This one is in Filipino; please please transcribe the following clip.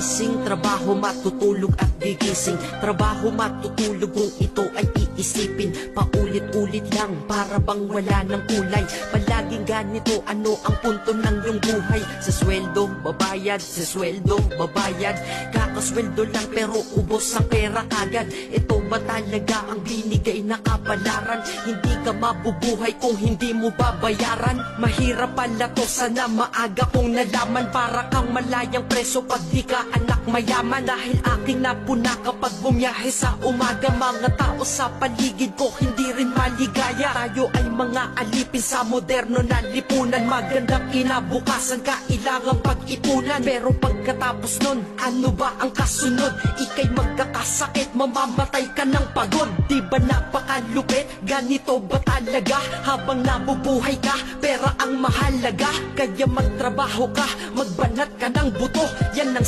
gigising, trabaho, matutulog at gigising. Trabaho, matutulog kung ito ay iisipin. Paulit-ulit lang, para bang wala ng kulay. Palaging ganito, ano ang punto ng iyong buhay? Sa sweldo, babayad, sa sweldo, babayad. Kakasweldo lang pero ubos ang pera kagad. Ito ba talaga ang binigay na kapalaran? Hindi ka mabubuhay kung hindi mo babayaran. Mahirap pala to, sana maaga kong nalaman. Para kang malayang preso pag di ka anak mayaman. Dahil aking napuna kapag bumiyahe sa umaga. Mga tao sa paligid ko hindi rin maligaya. Tayo ay mga alipin sa moderno na lipunan. Magandang kinabukasan, kailangang pag-ipunan. Pero pagkatapos nun, ano ba ang kasunod? Ika'y magkakasakit, mamamatay ka ng pagod. Di ba napakalupit? Ganito ba talaga? Habang nabubuhay ka, pera ang mahalaga. Kaya magtrabaho ka, magbanat ka ng buto. Yan ang